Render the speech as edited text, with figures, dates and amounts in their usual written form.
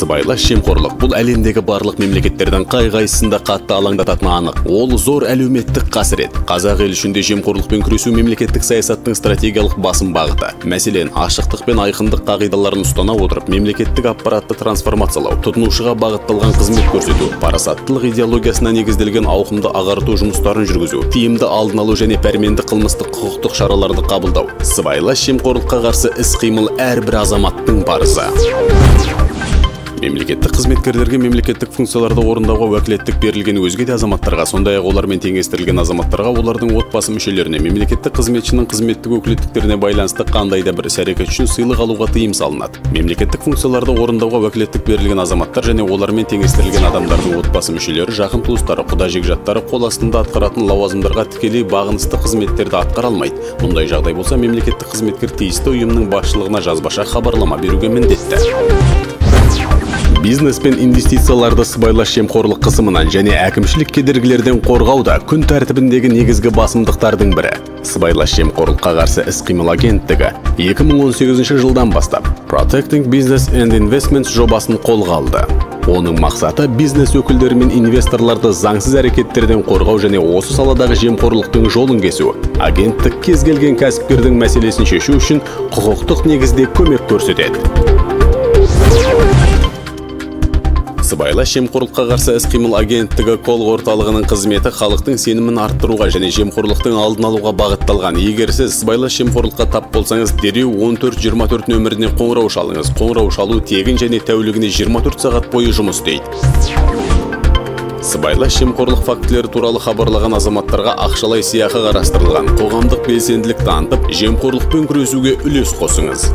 Сыбайлас жемқорлық бұл әлемдегі барлық мемлекеттердің қай-қайсысында қатты алаңдататыны анық. Ол зор әлеуметтік қасірет. Қазақ ел үшін де жемқорлықпен күресу мемлекеттік саясаттың стратегиялық басым бағыты. Мәселен, ашықтық пен айқындық қағидаларын ұстана отырып, мемлекеттік аппаратты трансформациялау, тұтынушыға бағытталған қызмет көрсету, парасаттылық идеологиясына негізделген ауқымды ағарту жұмыстарын жүргізу, тиімді алдын алу және пәрменді қылмыстық құқықтық шараларды қабылдау. Сыбайлас жемқорлыққа қарсы іс-қимыл әрбір азаматтың парызы. Мемлекеттік қызметкерлерге мемлекеттік функцияларды орындауға уәкілеттік берілген өзге де азаматтарға, сондай-ақ олармен теңестірілген азаматтарға, олардың отбасы мүшелеріне, мемлекеттік қызметшінің қызметтік өкілеттіктеріне байланысты қандай да бір іс-әрекет үшін сыйлық алуға тыйым салынады. Мемлекеттік функцияларды орындауға уәкілеттік берілген азаматтар және олармен теңестірілген адамдардың отбасы мүшелері, жақын туыстары, құда-жекжаттары қол астында атқаратын лауазымдарға тікелей бағынысты қызметтерді атқара алмайды. Мұндай жағдай болса, мемлекеттік қызметкер тиісті ұйымның басшылығына жазбаша хабарлама беруге міндетті. Бизнес пен инвестицияларды сыбайлас жемқорлық қысымынан және әкімшілік кедергілерден қорғауда күн тәртібіндегі негізгі басымдықтардың бірі. Сыбайлас жемқорлыққа қарсы іс-қимыл агенттігі 2018 жылдан бастап Protecting Business and Investments жобасын қолға алды. Оның мақсаты бизнес өкілдері мен инвесторларды заңсыз әрекеттерден қорғау және осы саладағы жемқорлықтың жолын кесу. Агенттік кез келген кәсіпкердің мәселесін шешу үшін құқықтық негізде көмек көрсетеді. Сыбайлас жемқорлыққа қарсы іс-қимыл агенттігі колл орталығының қызметі халықтың сенімін арттыруға және жемқорлықтың алдын алуға бағытталған. Егер сіз сыбайлас жемқорлыққа тап болсаңыз, дереу 1424 нөміріне қоңырау шалыңыз. Қоңырау шалу тегін және тәулігіне 24 сағат бойы жұмыс істейді. Сыбайлас жемқорлық фактілері туралы хабарлаған азаматтарға ақшалай сыйақы қарастырылған. Қоғамдық белсенділік танытып, жемқорлықпен күресуге үлес қосыңыз.